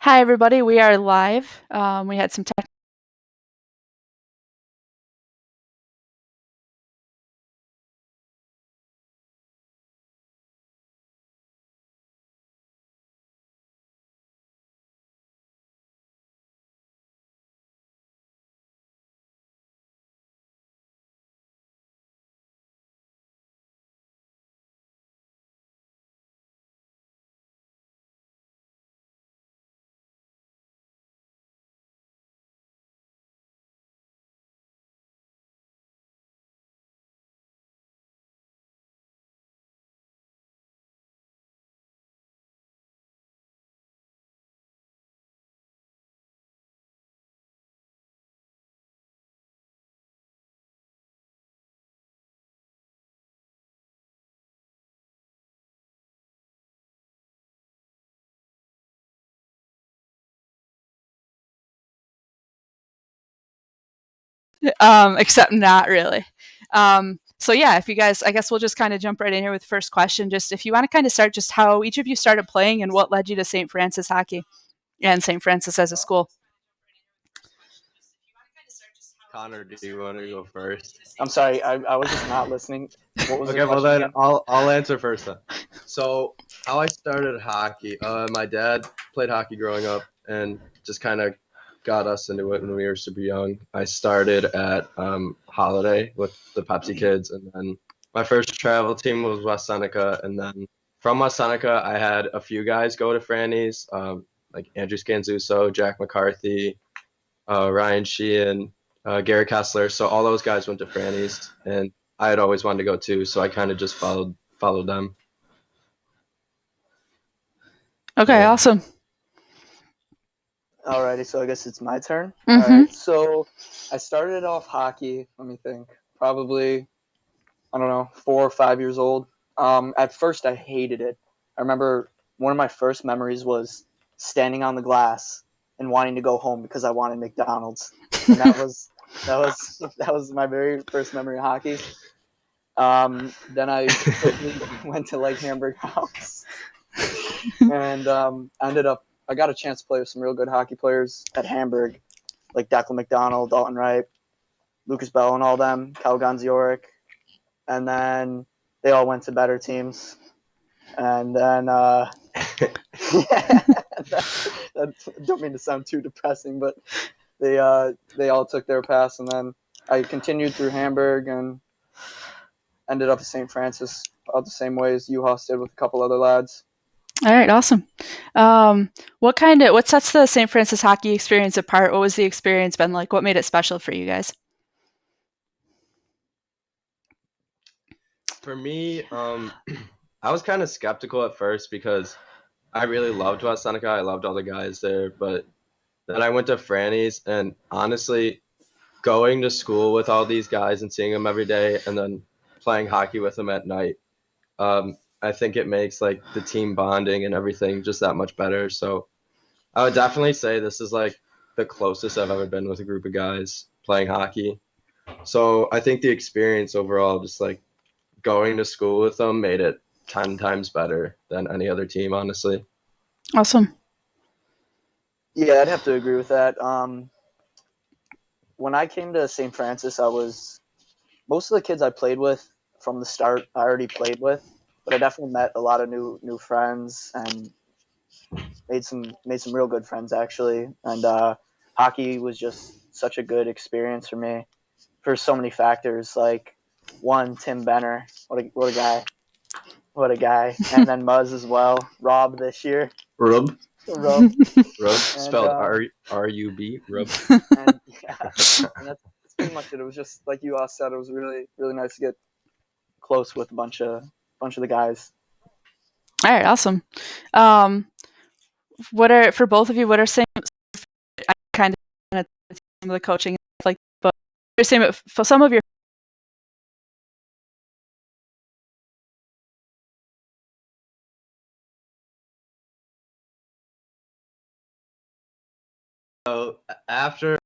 Hi, everybody. We are live. We had some tech. Except not really. So yeah, if you guys, I guess we'll just kind of jump right in here with the first question. Just if you want to kind of start, just how each of you started playing and what led you to St. Francis hockey and St. Francis as a school. Connor, do you want to go first? I'm sorry, I was just not listening. What was the Okay, well question then again? I'll answer first then. So how I started hockey, my dad played hockey growing up and just kind of got us into it when we were super young. I started at Holiday with the Pepsi kids, and then my first travel team was West Seneca, and then from West Seneca I had a few guys go to Franny's, like Andrew Scanzuso, Jack McCarthy, Ryan Sheehan, Gary Kessler. So all those guys went to Franny's, and I had always wanted to go too. So I kind of just followed them. Okay, Yeah. awesome. Alrighty, so I guess it's my turn. Mm-hmm. Alright, so I started off hockey, let me think, probably, I don't know, 4 or 5 years old. At first, I hated it. I remember one of my first memories was standing on the glass and wanting to go home because I wanted McDonald's, and that was my very first memory of hockey. Then I quickly went to like Hamburg House, and I got a chance to play with some real good hockey players at Hamburg, like Declan McDonald, Dalton Wright, Lucas Bell, and all them, Cal Gonzioric, and then they all went to better teams, and then yeah, don't mean to sound too depressing, but they all took their pass, and then I continued through Hamburg and ended up at St. Francis about the same way as Yuhas did with a couple other lads. All right, awesome. What sets the St. Francis hockey experience apart? What was the experience been like? What made it special for you guys? For me, I was kind of skeptical at first because I really loved West Seneca. I loved all the guys there, but then I went to Franny's, and honestly, going to school with all these guys and seeing them every day, and then playing hockey with them at night, I think it makes like the team bonding and everything just that much better. So I would definitely say this is like the closest I've ever been with a group of guys playing hockey. So I think the experience overall, just like going to school with them, made it 10 times better than any other team, honestly. Awesome. Yeah, I'd have to agree with that. When I came to St. Francis, I was most of the kids I played with from the start. I already played with, but I definitely met a lot of new friends and made some real good friends actually. And hockey was just such a good experience for me for so many factors. Like one, Tim Benner, what a guy, what a guy, and then Muzz as well. Rob this year, Rub, Rub, rub, and spelled R-U-B, rub. and yeah, and that's pretty much it. It was just like you all said. It was really nice to get close with a bunch of the guys. All right, awesome. Um, what are for both of you? What are some kind of some of the coaching like? But for some of your So after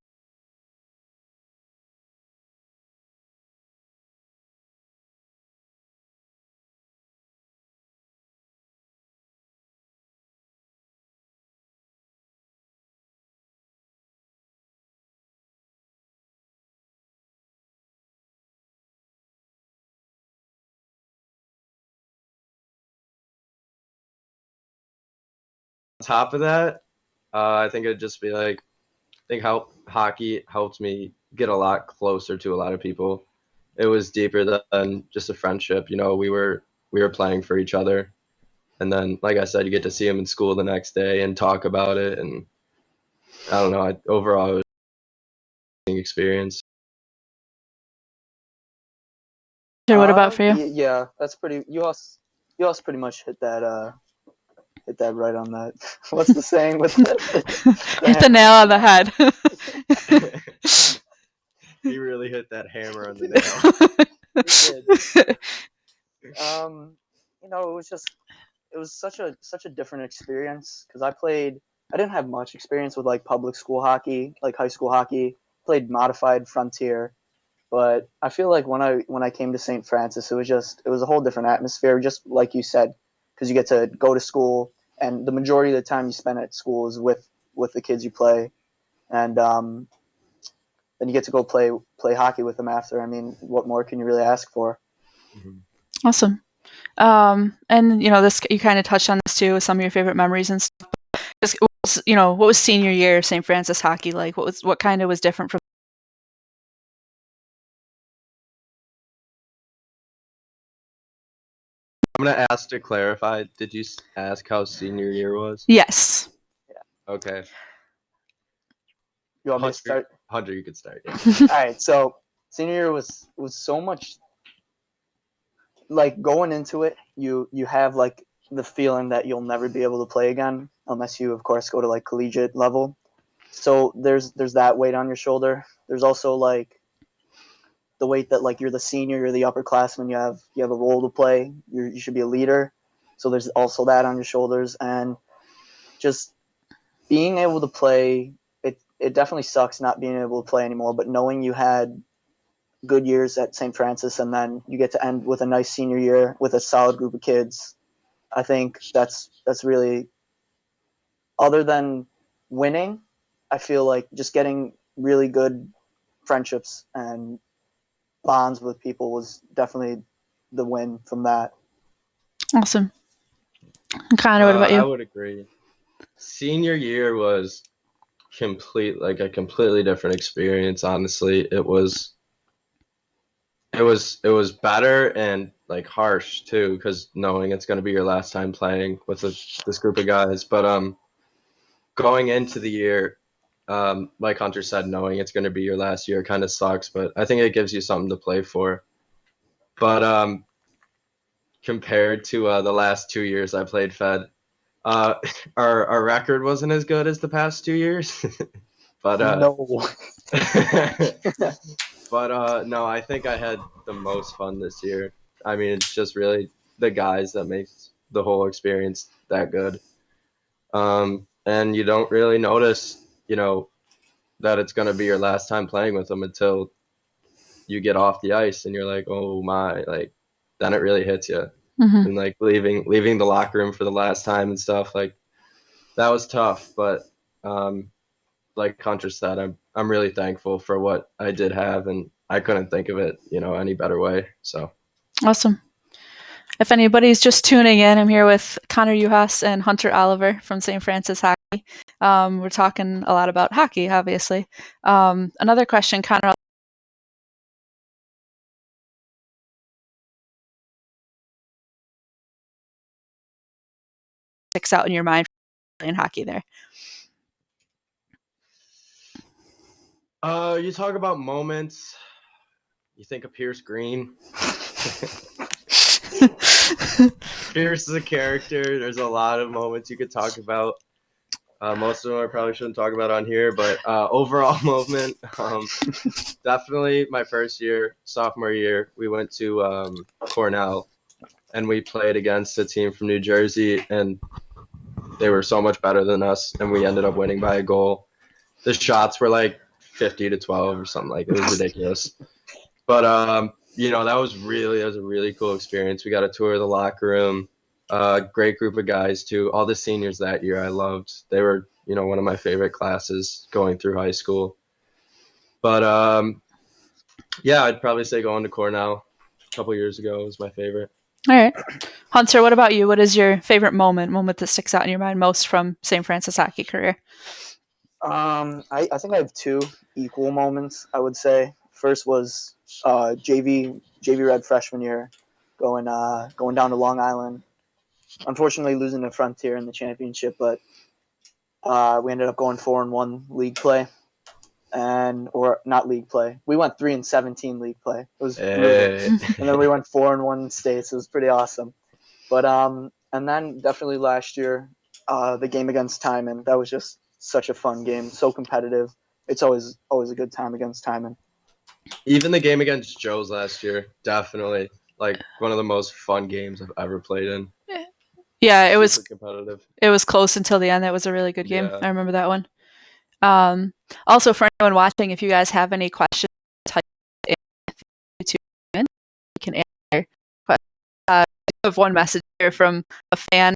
top of that, I think it'd just be like, I think how hockey helped me get a lot closer to a lot of people. It was deeper than just a friendship. We were playing for each other, and then, like I said, you get to see them in school the next day and talk about it. And I don't know. Overall, it was an experience. What about for you? Yeah, that's pretty. You also pretty much hit that right on that. What's the saying with Hit the nail on the head. You really hit that hammer on the nail. You did. It was such a different experience because I didn't have much experience with like public school hockey, like high school hockey. Played modified frontier, but I feel like when I came to St. Francis, it was a whole different atmosphere, just like you said, because you get to go to school, and the majority of the time you spend at school is with the kids you play, and then you get to go play hockey with them after. I mean, what more can you really ask for? Awesome. And this you kind of touched on this too with some of your favorite memories and stuff. Just, what was senior year of St. Francis hockey like? What kind of was different from? I'm gonna ask to clarify. Did you ask how senior year was? Yes. Okay. You want me to start? Hunter, you could start. Yeah. All right. So senior year was so much like going into it. You have like the feeling that you'll never be able to play again unless you, of course, go to like collegiate level. So there's that weight on your shoulder. There's also like the weight that like you're the senior, you're the upperclassman, you have a role to play. You should be a leader. So there's also that on your shoulders, and just being able to play. It definitely sucks not being able to play anymore, but knowing you had good years at St. Francis and then you get to end with a nice senior year with a solid group of kids. I think that's really, other than winning, I feel like just getting really good friendships and bonds with people was definitely the win from that. Awesome. Connor, what about I you? would agree. Senior year was a completely different experience. Honestly, it was better and like harsh too, because knowing it's gonna be your last time playing with this group of guys. But going into the year, like Hunter said, knowing it's gonna be your last year kind of sucks. But I think it gives you something to play for. But compared to the last 2 years I played Fed, uh, our record wasn't as good as the past 2 years. But No. but no, I think I had the most fun this year. I mean, it's just really the guys that makes the whole experience that good. And you don't really notice, that it's gonna be your last time playing with them until you get off the ice and you're like, oh my, like then it really hits you. Mm-hmm. And like leaving the locker room for the last time and stuff, like that was tough. But like Hunter said, I'm really thankful for what I did have, and I couldn't think of it, any better way. So Awesome. If anybody's just tuning in, I'm here with Connor Yuhas and Hunter Oliver from St. Francis Hockey. We're talking a lot about hockey, obviously. Another question, Connor, sticks out in your mind playing hockey there. you talk about moments. You think of Pierce Green. Pierce is a character. There's a lot of moments you could talk about. Most of them I probably shouldn't talk about on here, but overall moment, definitely my first year, sophomore year, we went to Cornell, and we played against a team from New Jersey, and they were so much better than us, and we ended up winning by a goal. The shots were like 50-12 or something, like it was ridiculous. But that was a really cool experience. We got a tour of the locker room. Great group of guys too. All the seniors that year I loved. They were, one of my favorite classes going through high school. But yeah, I'd probably say going to Cornell a couple years ago was my favorite. All right. Hunter, what about you? What is your favorite moment that sticks out in your mind most from St. Francis hockey career? I think I have two equal moments. I would say first was JV Red freshman year, going down to Long Island. Unfortunately, losing to Frontier in the championship, but we ended up going 4-1 league play, or not league play. We went 3-17 league play. It was brutal, and then we went 4-1 states. It was pretty awesome. But and then definitely last year, the game against Timon. That was just such a fun game, so competitive. It's always a good time against Timon. Even the game against Joe's last year, definitely like one of the most fun games I've ever played in. Yeah, it was Super competitive. it was close until the end. That was a really good game. Yeah. I remember that one. Also, for anyone watching, if you guys have any questions, type in YouTube, you can answer. I have one message here from a fan.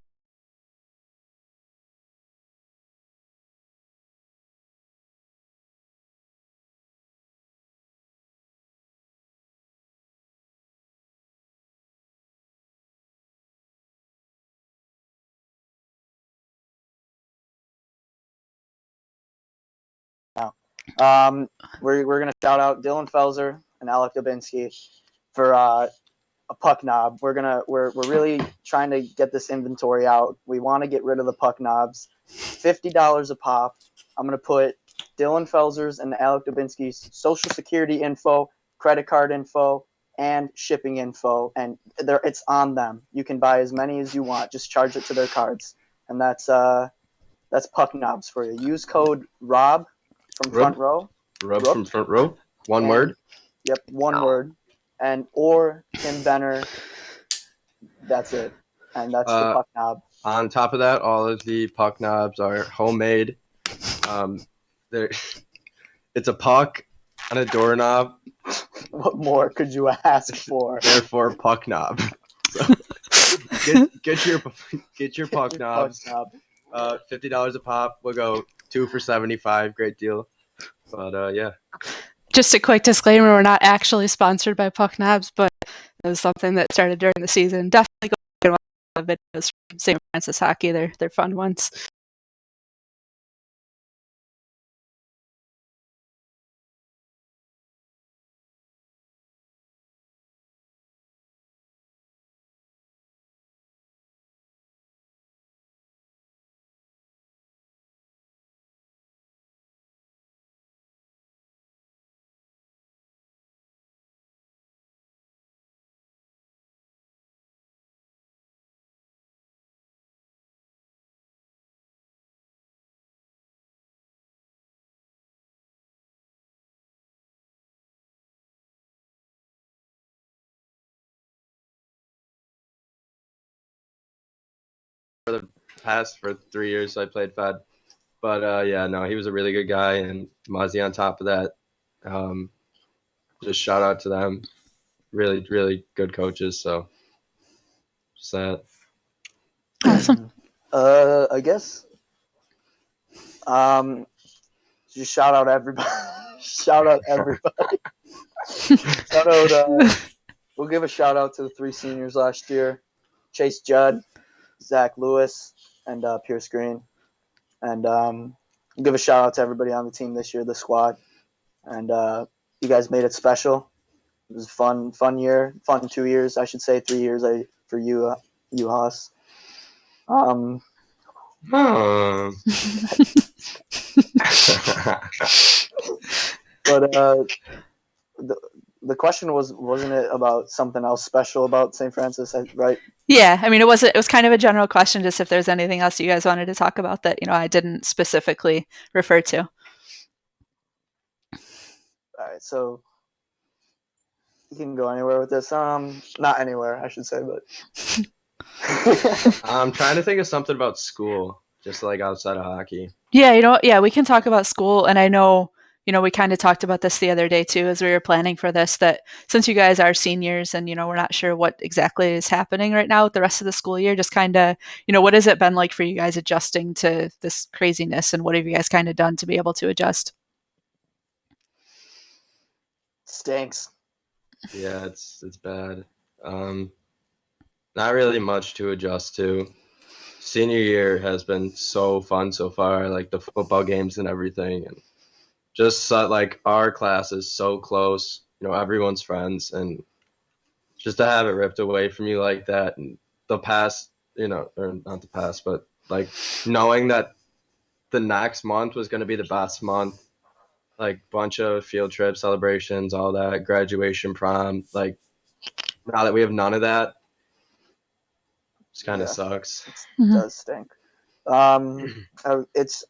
We're gonna shout out Dylan Felser and Alec Dubinsky for a puck knob. We're really trying to get this inventory out. We want to get rid of the puck knobs. $50 a pop. I'm gonna put Dylan Felser's and Alec Dubinsky's social security info, credit card info, and shipping info, and it's on them. You can buy as many as you want. Just charge it to their cards, and that's puck knobs for you. Use code ROB from Front Row. Rub from Front Row. One word. Yep, one word. And or Tim Benner. That's it. And that's the puck knob. On top of that, all of the puck knobs are homemade. It's a puck and a doorknob. What more could you ask for? Therefore, puck knob. So get your puck knobs. $50 a pop. We'll go 2 for $75. Great deal. But yeah. Just a quick disclaimer: we're not actually sponsored by Puck Knobs, but it was something that started during the season. Definitely go and watch the videos from St. Francis hockey. They're fun ones. For 3 years, so I played Fed. But yeah, no, he was a really good guy, and Mozzie on top of that. Just shout out to them. Really, really good coaches. So just that. Awesome. I guess. Just shout out everybody. Shout out everybody. Shout out. We'll give a shout out to the 3 seniors last year: Chase Judd, Zach Lewis, and Pierce Green. And give a shout out to everybody on the team this year, the squad. And you guys made it special. It was a fun year, fun 2 years, I should say, 3 years for you, Yuhas. But the question wasn't it about something else special about St. Francis, right? Yeah, I mean, it was kind of a general question, just if there's anything else you guys wanted to talk about that I didn't specifically refer to. All right, so you can go anywhere with this. Not anywhere, I should say, but I'm trying to think of something about school, just like outside of hockey. Yeah, we can talk about school, and I know, we kind of talked about this the other day too as we were planning for this, that since you guys are seniors and, we're not sure what exactly is happening right now with the rest of the school year, just kind of, what has it been like for you guys adjusting to this craziness, and what have you guys kind of done to be able to adjust? Stinks. Yeah, it's bad. Not really much to adjust to. Senior year has been so fun so far, like the football games and everything, and just like our class is so close. Everyone's friends, and just to have it ripped away from you like that, and the past, or not the past, but like knowing that the next month was going to be the best month, like bunch of field trips, celebrations, all that, graduation, prom. Like now that we have none of that, just kind of Yeah, sucks. it Mhm. does stink. It's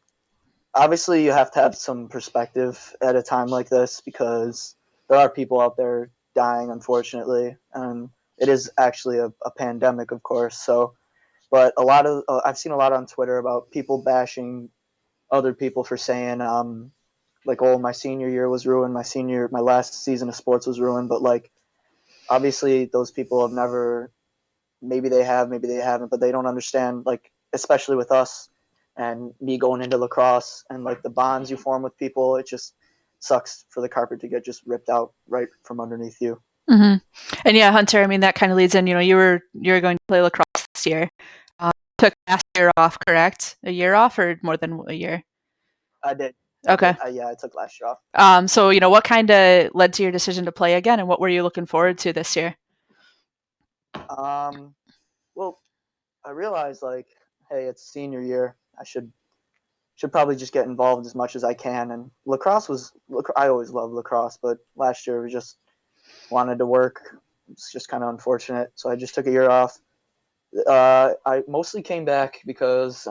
obviously you have to have some perspective at a time like this because there are people out there dying, unfortunately, and it is actually a pandemic, of course. So, but a lot of I've seen a lot on Twitter about people bashing other people for saying like, oh, my senior year was ruined, my last season of sports was ruined, but like obviously those people have never, maybe they have, maybe they haven't, but they don't understand, like, especially with us and me going into lacrosse and like the bonds you form with people. It just sucks for the carpet to get just ripped out right from underneath you. Mm-hmm. And yeah, Hunter, I mean, that kind of leads in, you were going to play lacrosse this year. Took last year off, correct? A year off or more than a year? I did. Okay. Yeah, I took last year off. So, what kind of led to your decision to play again, and what were you looking forward to this year? Well, I realized like, hey, it's senior year. I should probably just get involved as much as I can. And I always loved lacrosse, but last year we just wanted to work. It's just kind of unfortunate. So I just took a year off. I mostly came back because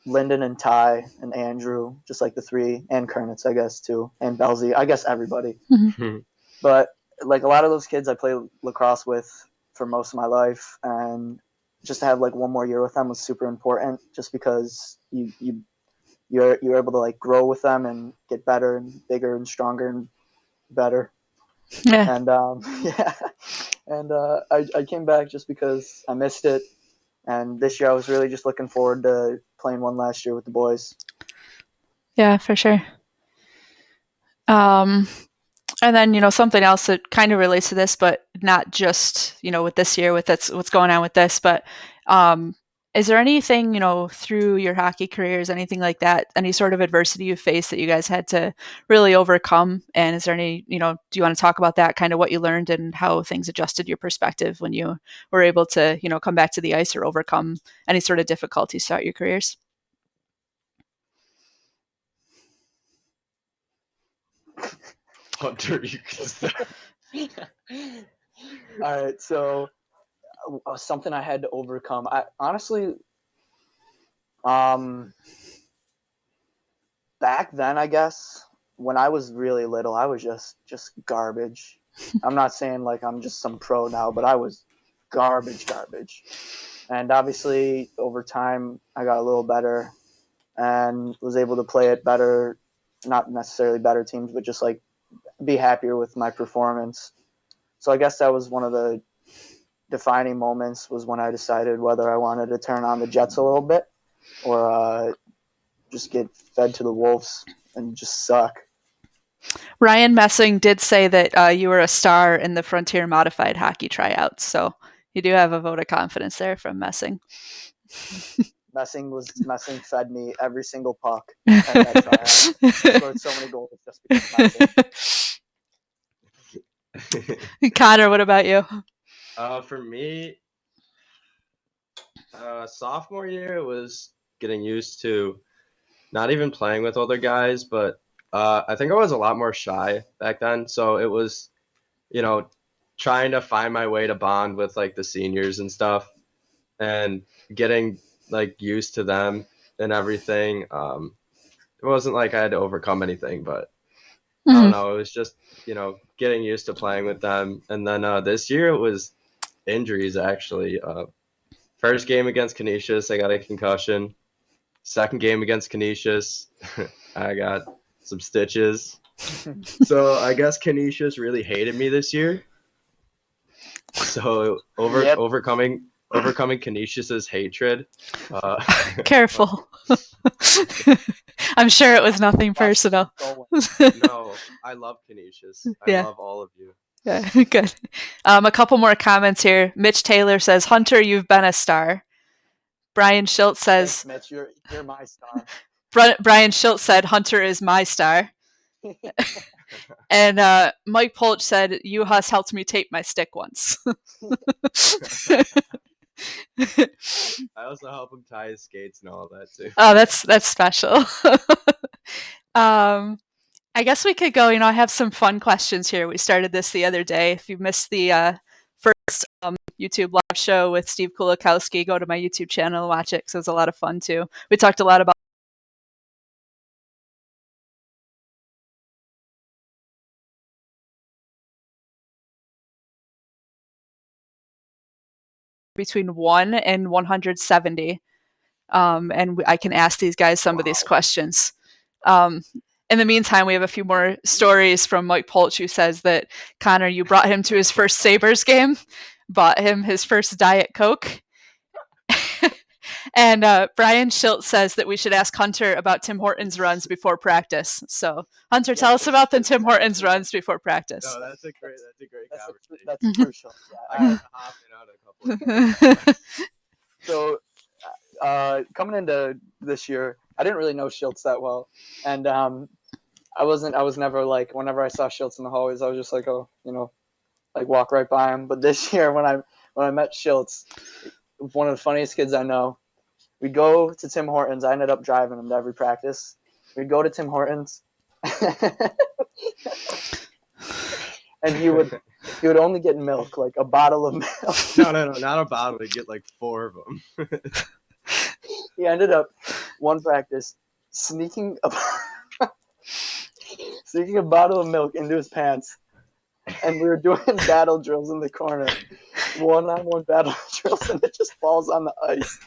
Lyndon and Ty and Andrew, just like the three, and Kernitz, I guess, too, and Belzy, I guess everybody. Mm-hmm. But like a lot of those kids I played lacrosse with for most of my life, and just to have like one more year with them was super important, just because you're able to like grow with them and get better and bigger and stronger and better. Yeah. And yeah, and I came back just because I missed it, and this year I was really just looking forward to playing one last year with the boys. Yeah, for sure. And then, something else that kind of relates to this, but not just, with this year, with what's going on with this, but is there anything, through your hockey careers, anything like that, any sort of adversity you faced that you guys had to really overcome? And is there any, do you want to talk about that, kind of what you learned and how things adjusted your perspective when you were able to, come back to the ice or overcome any sort of difficulties throughout your careers? Hunter, you can start. All right, so something I had to overcome. I honestly, back then, I guess when I was really little, I was just garbage. I'm not saying like I'm just some pro now, but I was garbage. And obviously, over time, I got a little better and was able to play it better. Not necessarily better teams, but just like be happier with my performance. So I guess that was one of the defining moments, was when I decided whether I wanted to turn on the Jets a little bit or just get fed to the wolves and just suck. Ryan Messing did say that you were a star in the Frontier Modified Hockey tryouts, so you do have a vote of confidence there from Messing. Messing fed me every single puck at that tryout. I scored so many goals just because of Messing. Connor, what about you? For me, sophomore year, it was getting used to not even playing with other guys, but I think I was a lot more shy back then. So it was, you know, trying to find my way to bond with like the seniors and stuff, and getting like used to them and everything. It wasn't like I had to overcome anything, but I don't know. It was just, getting used to playing with them. And then this year it was injuries actually. First game against Canisius, I got a concussion. Second game against Canisius, I got some stitches. So I guess Canisius really hated me this year. So overcoming Canisius's hatred. Careful. I'm sure it was nothing personal. No, I love Canisius. I Yeah. love all of you. Yeah, good. A couple more comments here. Mitch Taylor says, "Hunter, you've been a star." Brian Schultz says, Thanks, Mitch. You're my star. Brian Schultz said, "Hunter is my star." And Mike Polch said, "Yuhas helped me tape my stick once." I also help him tie his skates and all that too. Oh, that's special. I guess we could go. I have some fun questions here. We started this the other day. If you missed the first YouTube live show with Steve Kulikowski, go to my YouTube channel and watch it because it was a lot of fun too. We talked a lot about between 1 and 170. And I can ask these guys some of these questions. In the meantime, we have a few more stories from Mike Polch, who says that, Connor, you brought him to his first Sabres game, bought him his first Diet Coke. And Brian Schultz says that we should ask Hunter about Tim Hortons runs before practice. So, Hunter, tell us about the Tim Hortons runs before practice. No, that's a great conversation. That's crucial. I got to hop in on a couple of things. So, coming into this year, I didn't really know Schultz that well, and I was never like, whenever I saw Schultz in the hallways, I was just like, oh, like walk right by him. But this year, when I met Schultz, one of the funniest kids I know, we'd go to Tim Hortons. I ended up driving him to every practice. We'd go to Tim Hortons, and he would only get milk, like a bottle of milk. No, not a bottle. He'd get like 4 of them. He ended up one practice sneaking a bottle of milk into his pants, and we were doing battle drills in the corner, one-on-one battle drills, and it just falls on the ice.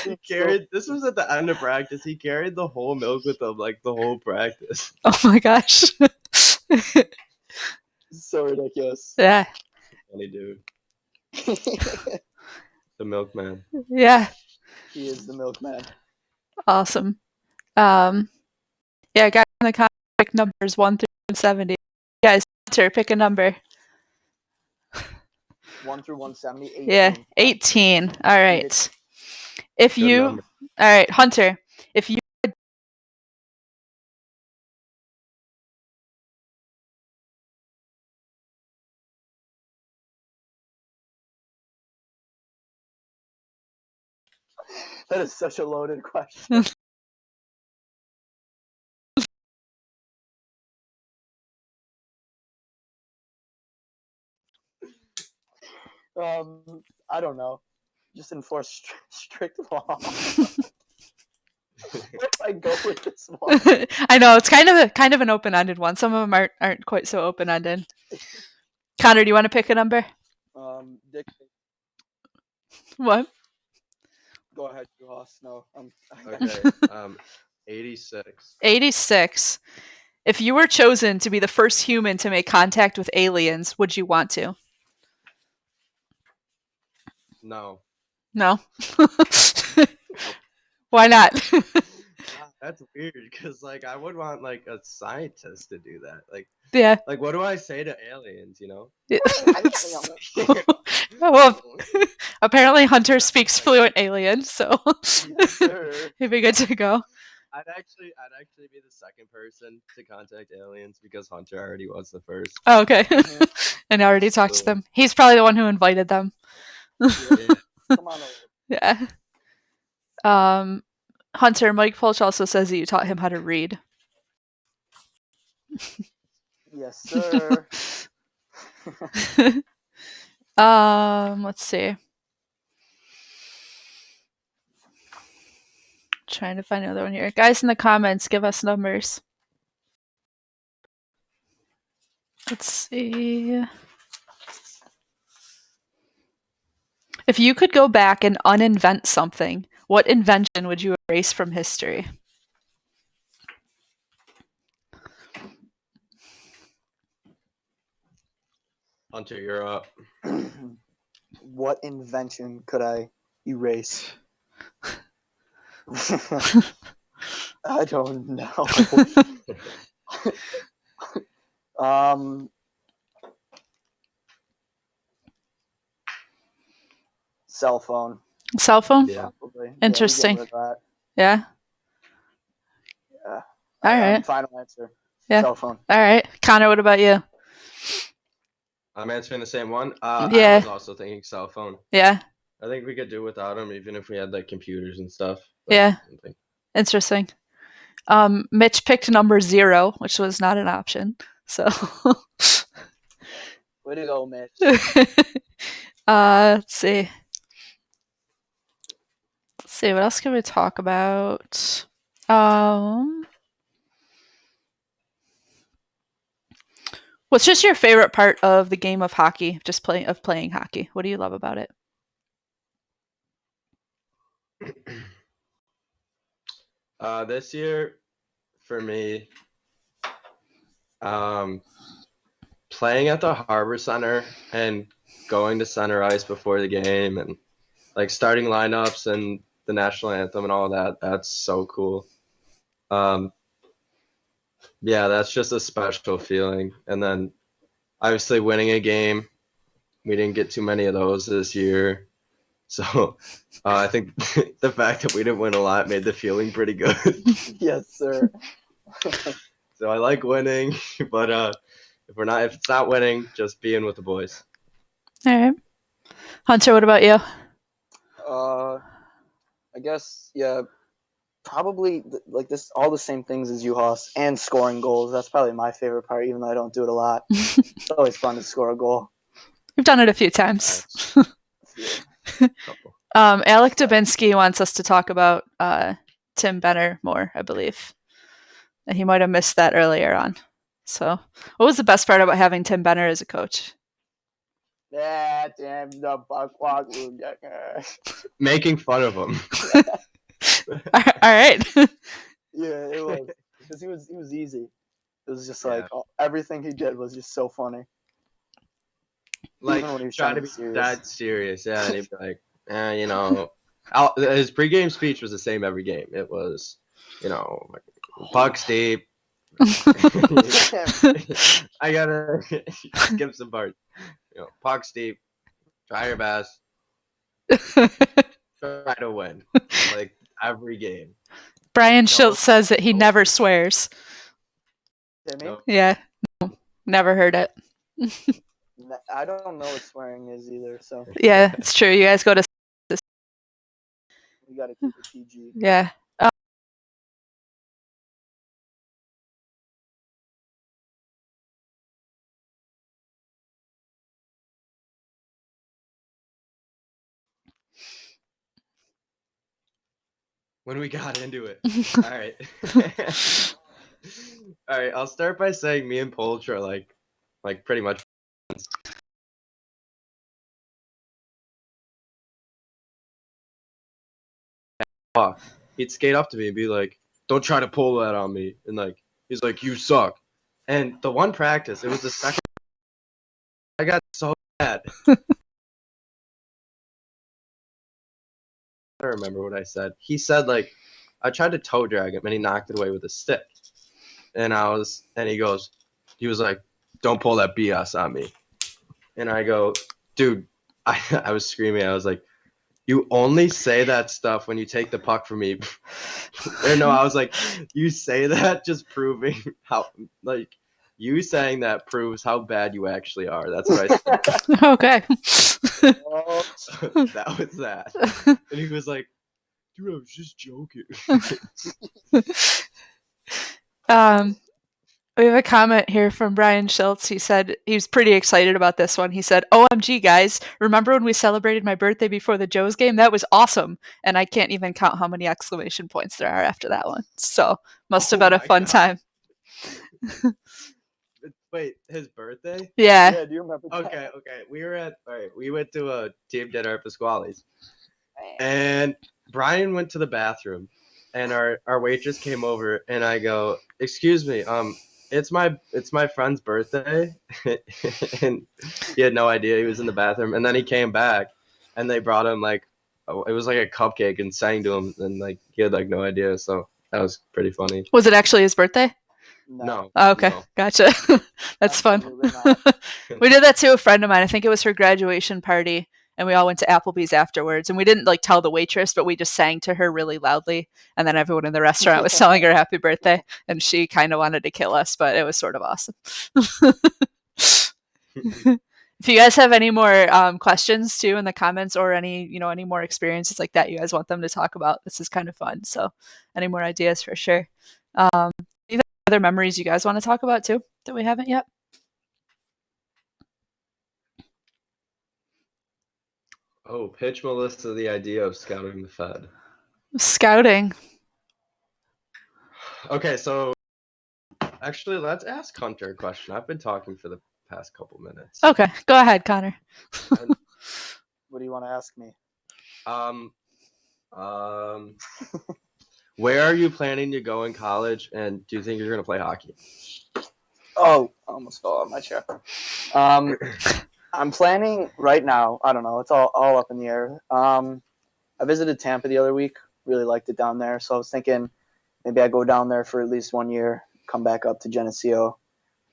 He carried. This was at the end of practice. He carried the whole milk with him, like the whole practice. Oh my gosh. So ridiculous. Yeah. Funny dude. The milkman. Yeah. He is the milkman. Awesome. Yeah, guys in the comments, pick numbers 1 through 170. Guys, Hunter, pick a number. 1 through 170. 18. Yeah, 18. All right. If Good you, number. all right, Hunter, if you, That is such a loaded question. I don't know. Just enforce strict law. Where do I go with this one? I know it's kind of an open-ended one. Some of them aren't quite so open-ended. Connor, do you want to pick a number? Dick. What? Go ahead, Yuhas. No. Okay. 86. 86. If you were chosen to be the first human to make contact with aliens, would you want to? No. No. Why not? That's weird because like I would want like a scientist to do that. Like Yeah. Like what do I say to aliens? Well, apparently Hunter speaks fluent alien, so he'd be good to go. I'd actually be the second person to contact aliens because Hunter already was the first. Oh, okay. And I already talked to them. He's probably the one who invited them. Yeah. Come on over. Yeah. Hunter, Mike Polch also says that you taught him how to read. Yes, sir. Let's see. Trying to find another one here. Guys in the comments, give us numbers. Let's see. If you could go back and uninvent something, what invention would you erase from history? Hunter, you're up. What invention could I erase? I don't know. Cell phone. Cell phone? Yeah. Probably. Interesting. Yeah, we get rid of that. Yeah. Yeah. All right. Final answer. Yeah. Cell phone. All right. Connor, what about you? I'm answering the same one. Yeah. I was also thinking cell phone. Yeah. I think we could do without them, even if we had like computers and stuff. But Yeah. I think- Interesting. Mitch picked number 0, which was not an option. So Way to go, Mitch. let's see. What else can we talk about? What's just your favorite part of the game of hockey? Playing hockey. What do you love about it? This year, for me, playing at the Harbor Center and going to center ice before the game and like starting lineups and the national anthem and all that, that's so cool. Yeah, that's just a special feeling. And then obviously winning a game, we didn't get too many of those this year. So I think the fact that we didn't win a lot made the feeling pretty good. Yes, sir. So I like winning, but if it's not winning, just being with the boys. All right. Hunter, what about you? I guess, yeah, probably like this, all the same things as Yuhas, and scoring goals. That's probably my favorite part, even though I don't do it a lot. It's always fun to score a goal. We've done it a few times. Alec Dubinsky wants us to talk about Tim Benner more, I believe. And he might have missed that earlier on. So, what was the best part about having Tim Benner as a coach? Yeah, Tim the buckwalk. Making fun of him. All right. Yeah, it was. Because he was easy. It was just like everything he did was just so funny. Like Even when he was trying to be that serious, yeah. And he'd be like, you know, his pregame speech was the same every game. It was, you know, pucks deep. I gotta skip some parts. You know, pucks deep. Try your best. Try to win. Like every game. Brian Schultz says that he never swears. Timmy? Yeah. No, never heard it. I don't know what swearing is either, so. Yeah, it's true. You guys go to this. We gotta keep it PG. Yeah. When we got into it. All right. All right, I'll start by saying me and Polch are like pretty much friends. He'd skate up to me and be like, "Don't try to pull that on me." And like he's like, "You suck." And the one practice, it was the second I got so mad. I don't remember what I said. He said like I tried to toe drag him and he knocked it away with a stick. And he was like, "Don't pull that BS on me." And I go, "Dude," I was screaming. I was like, "You only say that stuff when you take the puck from me." Or no, I was like, "You say that just proving how, like, you saying that proves how bad you actually are." That's what I said. Okay. That was that. And he was like, "Dude, I was just joking." We have a comment here from Brian Schultz. He said he was pretty excited about this one. He said, "OMG, guys, remember when we celebrated my birthday before the Joes game? That was awesome." And I can't even count how many exclamation points there are after that one. So must have been a fun time. Wait, his birthday? Yeah. Yeah, do you remember that? Okay. We went to a team dinner at Pasquale's. And Brian went to the bathroom and our waitress came over and I go, "Excuse me, it's my friend's birthday." And he had no idea he was in the bathroom. And then he came back and they brought him like it was like a cupcake and sang to him and like he had like no idea. So that was pretty funny. Was it actually his birthday? No. Oh, okay, No. gotcha. That's fun. Absolutely not. We did that to a friend of mine. I think it was her graduation party, and we all went to Applebee's afterwards. And we didn't like tell the waitress, but we just sang to her really loudly. And then everyone in the restaurant was telling her happy birthday, and she kind of wanted to kill us, but it was sort of awesome. If you guys have any more questions too in the comments, or any more experiences like that you guys want them to talk about, this is kind of fun. So any more ideas for sure. Any other memories you guys want to talk about too that we haven't yet? Oh, pitch Melissa the idea of scouting the Fed. Scouting. Okay, so actually, let's ask Hunter a question. I've been talking for the past couple minutes. Okay, go ahead, Connor. What do you want to ask me? Where are you planning to go in college, and do you think you're going to play hockey? Oh, I almost fell out of my chair. I'm planning right now. I don't know. It's all up in the air. I visited Tampa the other week. Really liked it down there. So I was thinking maybe I go down there for at least 1 year, come back up to Geneseo.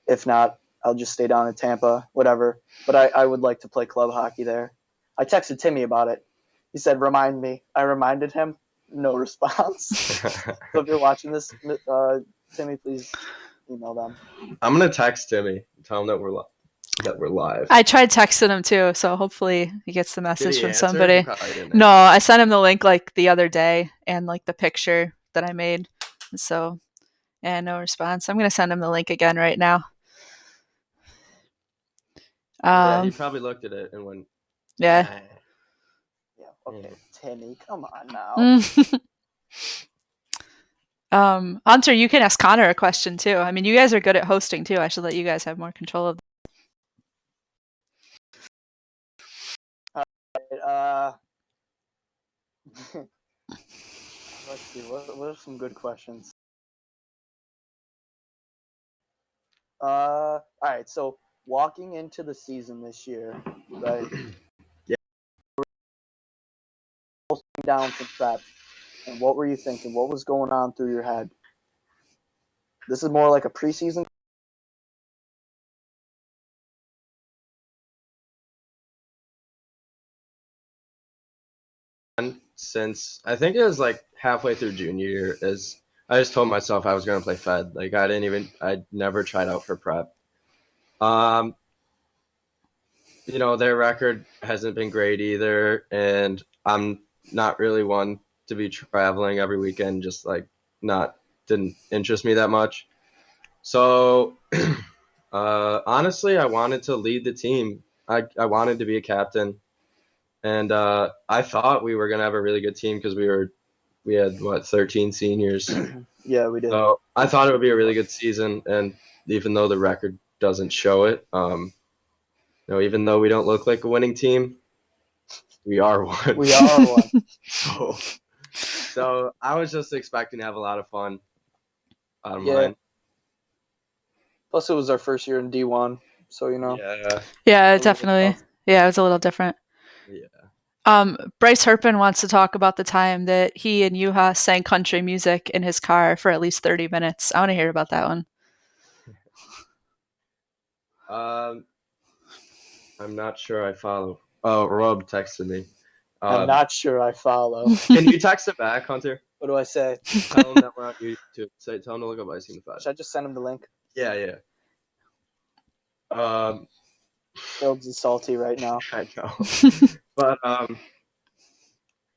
If not, I'll just stay down in Tampa, whatever. But I would like to play club hockey there. I texted Timmy about it. He said, remind me. I reminded him. No response. So if you're watching this, Timmy, please email them. I'm going to text Timmy, tell him that we're live. I tried texting him too, so hopefully he gets the message from answer? somebody. He probably didn't No, I sent him the link like the other day and like the picture that I made. So, yeah, no response. I'm gonna send him the link again right now. Yeah, he probably looked at it and went, Yeah. Yeah, okay, Timmy, come on now. Hunter, you can ask Connor a question too. I mean, you guys are good at hosting too. I should let you guys have more control of. Let's see. What are some good questions? All right. So walking into the season this year, right? Yeah. Down from prep, and what were you thinking? What was going on through your head? This is more like a preseason. Since I think it was like halfway through junior year, as I just told myself I was going to play Fed. Like I never tried out for prep. Their record hasn't been great either, and I'm not really one to be traveling every weekend. Just like didn't interest me that much. So honestly, I wanted to lead the team. I wanted to be a captain, and I thought we were gonna have a really good team because we had 13 seniors. Yeah, we did. So I thought it would be a really good season, and even though the record doesn't show it, even though we don't look like a winning team, we are one. We are one. So I was just expecting to have a lot of fun. Yeah. Plus, it was our first year in D1, so Yeah, definitely. Yeah, it was a little different. Yeah. Bryce Herpin wants to talk about the time that he and Yuhas sang country music in his car for at least 30 minutes. I want to hear about that one. I'm not sure I follow. Oh, Rob texted me. I'm not sure I follow. Can you text it back, Hunter? What do I say? Tell him that we're on YouTube. Tell him to look up Ice in the Fed. Should I just send him the link? Yeah. Phil's is salty right now. I know. But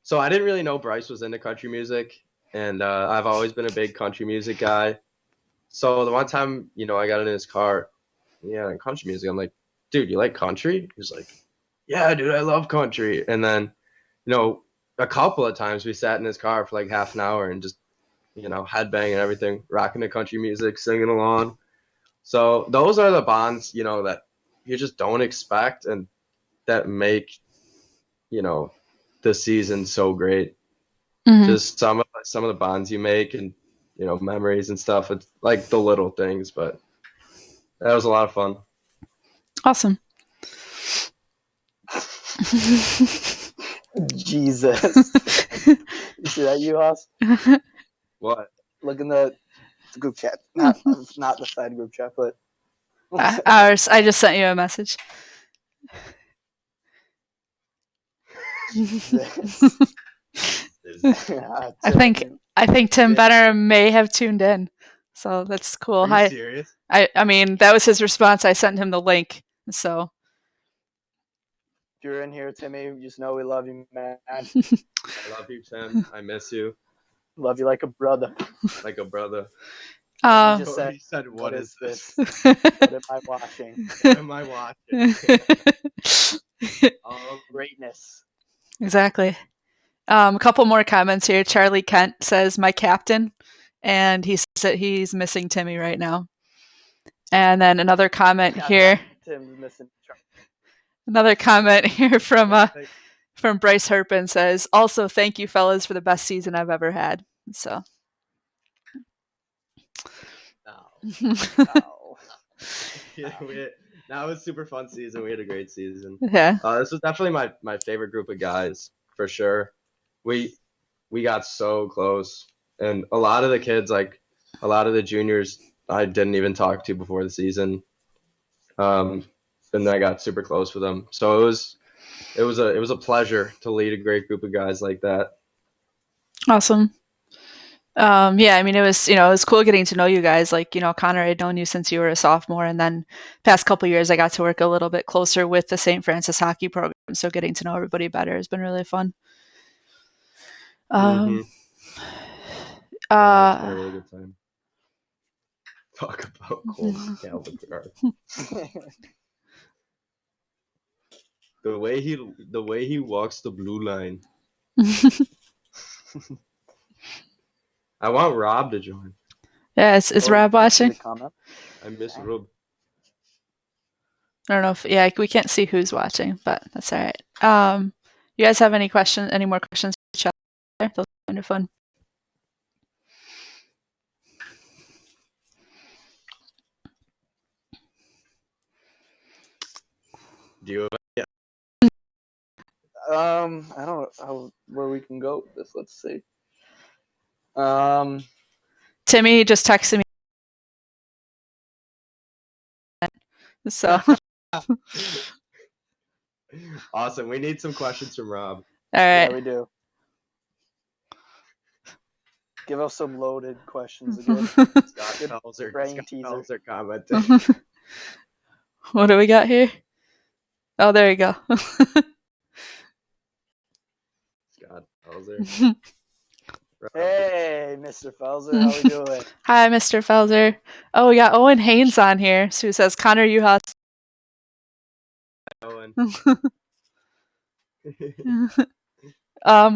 so I didn't really know Bryce was into country music, and I've always been a big country music guy. So the one time, I got in his car, and country music. I'm like, dude, you like country? He's like, yeah, dude, I love country. And then, a couple of times we sat in his car for like half an hour and just, headbanging and everything, rocking to country music, singing along. So those are the bonds, that you just don't expect and that make, the season so great. Mm-hmm. Just some of the bonds you make and, memories and stuff. It's like the little things, but that was a lot of fun. Awesome. Jesus. You see that, Yuhas? What? Look in the the group chat, not the side group chat, but Ours. I just sent you a message. I think Tim Benner may have tuned in, so that's cool. Are you Hi. serious? I mean, that was his response. I sent him the link, so. If you're in here, Timmy, just know we love you, man. I love you, Tim. I miss you Love you like a brother. like a brother. He just He said, "What is this? What am I watching? What am I watching?" Greatness. Exactly. A couple more comments here. Charlie Kent says, "My captain," and he says that he's missing Timmy right now. And then another comment here. Tim's missing. Another comment here from Bryce Herpin says, "Also, thank you, fellas, for the best season I've ever had." So. No. That was a super fun season. We had a great season. Yeah. This was definitely my favorite group of guys for sure. We got so close, and a lot of the kids, like a lot of the juniors, I didn't even talk to before the season. And I got super close with them. So it was a pleasure to lead a great group of guys like that. Awesome. Yeah, I mean, it was cool getting to know you guys. Like, Connor, I'd known you since you were a sophomore, and then past couple years, I got to work a little bit closer with the St. Francis hockey program. So getting to know everybody better has been really fun. It's been a really good time. Talk about Cole Calvin. The way he walks the blue line. I want Rob to join. Yeah, is Rob watching? I miss Rob. I don't know if we can't see who's watching, but that's all right. You guys have any more questions for each other? Those are kind of fun. Do you? Yeah. I don't know where we can go with this. Let's see. Timmy just texted me. So. Awesome. We need some questions from Rob. All right. Yeah, we do. Give us some loaded questions again. Scott Felser commenting. What do we got here? Oh, there you go. Scott Felser. Hey, Mr. Felser, how we doing? Hi, Mr. Felser. Oh, we got Owen Haynes on here, who says Connor Yuhas. Owen.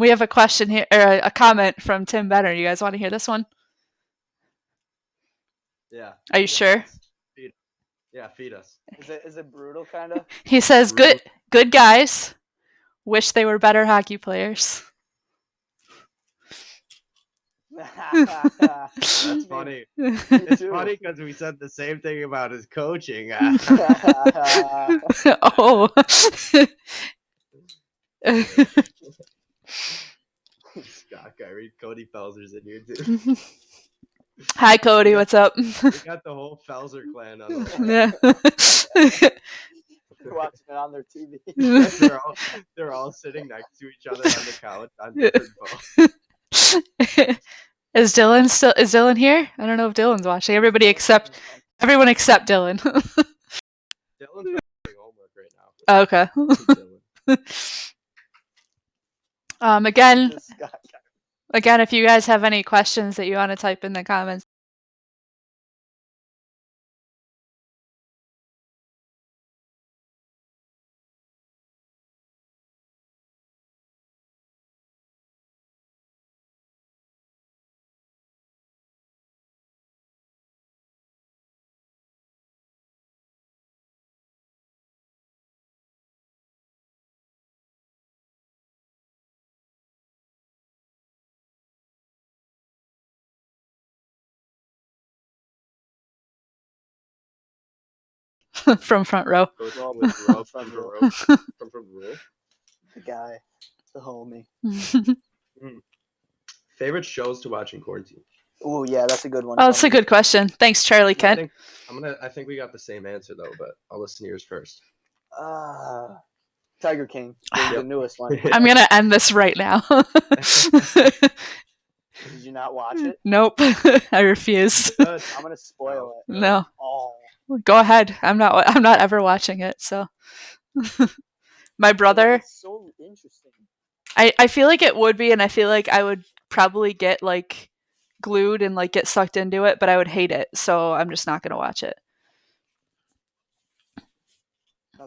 We have a question here, or a comment from Tim Benner. You guys want to hear this one? Yeah. Are you sure? Feed us. Is it brutal, kind of? He says, "Good guys. Wish they were better hockey players." That's funny. It's funny because we said the same thing about his coaching. Oh. Scott Kyrie, Cody Felser's in here too. Hi, Cody. What's up? We got the whole Felser clan on the line. Yeah. They're watching it on their TV. They're all sitting next to each other on the couch on different phones. Is Dylan here? I don't know if Dylan's watching. Everyone except Dylan. Dylan's doing homework right now. Oh, okay. Again, if you guys have any questions that you want to type in the comments. From front row. From row. The guy, the homie. Favorite shows to watch in quarantine? Ooh, yeah, that's a good one. Oh, that's a Tony. good question. Thanks, Charlie I Kent. think I think we got the same answer though, but I'll listen to yours first. Tiger King, the newest one. I'm gonna end this right now. Did you not watch it? Nope, I refuse. Good. I'm gonna spoil it. No, Oh, go ahead. I'm not ever watching it. So, my brother, it's so interesting. I feel like it would be, and I feel like I would probably get like glued and like get sucked into it, but I would hate it. So I'm just not gonna watch it.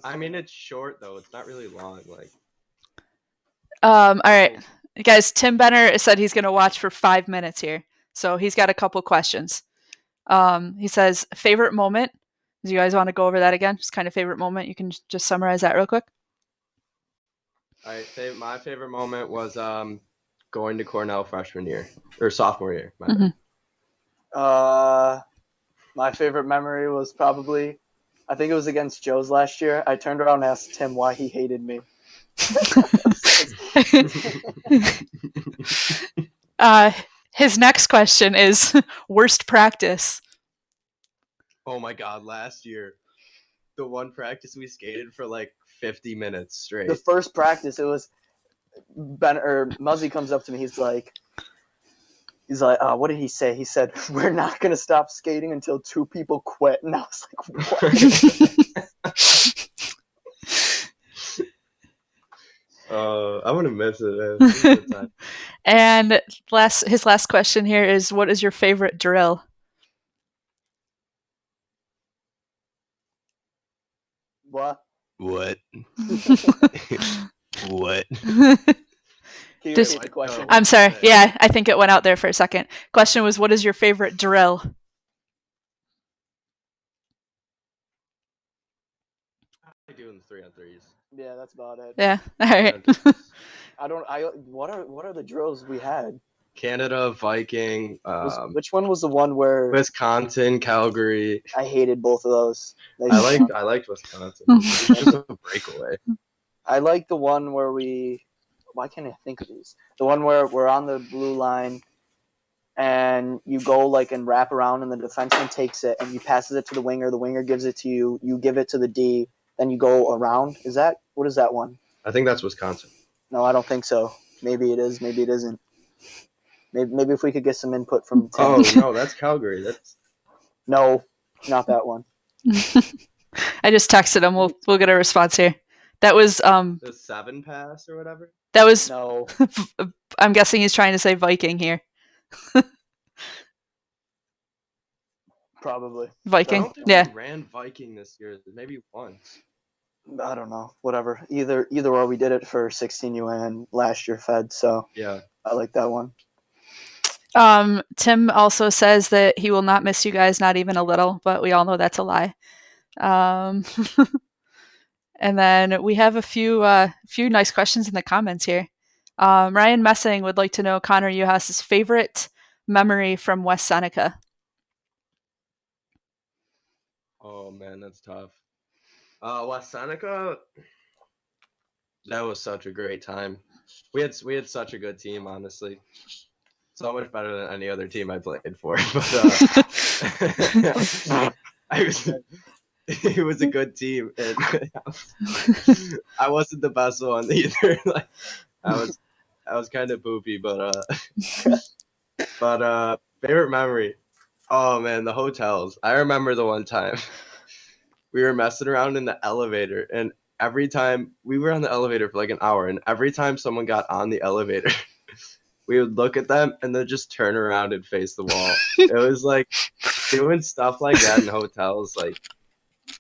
I mean, it's short though. It's not really long. Like, All right, guys. Tim Benner said he's gonna watch for 5 minutes here, so he's got a couple questions. He says favorite moment. Do you guys want to go over that again? Just kind of favorite moment. You can just summarize that real quick. all right, my favorite moment was going to Cornell freshman year or sophomore year. My favorite memory was probably, I think it was against Joe's last year. I turned around and asked Tim why he hated me. His next question is worst practice. Oh my God! Last year, the one practice we skated for like 50 minutes straight. The first practice, it was Muzzy comes up to me. He's like, what did he say? He said, "We're not gonna stop skating until 2 people quit." And I was like, "What?" I'm gonna miss it, man. And his last question here is, what is your favorite drill? What? What? Can you repeat the question? I'm sorry. Yeah, I think it went out there for a second. Question was, what is your favorite drill? I'm doing 3-on-3s. Yeah, that's about it. Yeah. All right. What are the drills we had? Canada, Viking. Which one was the one where Wisconsin, Calgary? I hated both of those. I liked Wisconsin. It was just a breakaway. I like the one where why can't I think of these? The one where we're on the blue line and you go like and wrap around and the defenseman takes it and you passes it to the winger gives it to you, you give it to the D, then you go around. What is that one? I think that's Wisconsin. No, I don't think so. Maybe it is, maybe it isn't. Maybe if we could get some input from Tim. Oh no, that's Calgary. No, not that one. I just texted him. We'll get a response here. That was the 7 pass or whatever. That was no. I'm guessing he's trying to say Viking here. Probably. Viking. I don't think Yeah. we ran Viking this year. Maybe once. I don't know. Whatever. Either or, we did it for 16 UN last year Fed. So yeah, I like that one. Tim also says that he will not miss you guys, not even a little, but we all know that's a lie. And then we have a few nice questions in the comments here. Ryan Messing would like to know Connor Yuhas' favorite memory from West Seneca. Oh man, that's tough. West Seneca, that was such a great time. We had such a good team, honestly. So much better than any other team I played for. But it was a good team, and I wasn't the best one either. Like, I was kind of poopy, but favorite memory. Oh man, the hotels. I remember the one time we were messing around in the elevator, and every time we were on the elevator for like an hour, and every time someone got on the elevator, we would look at them and then just turn around and face the wall. It was like doing stuff like that in hotels, like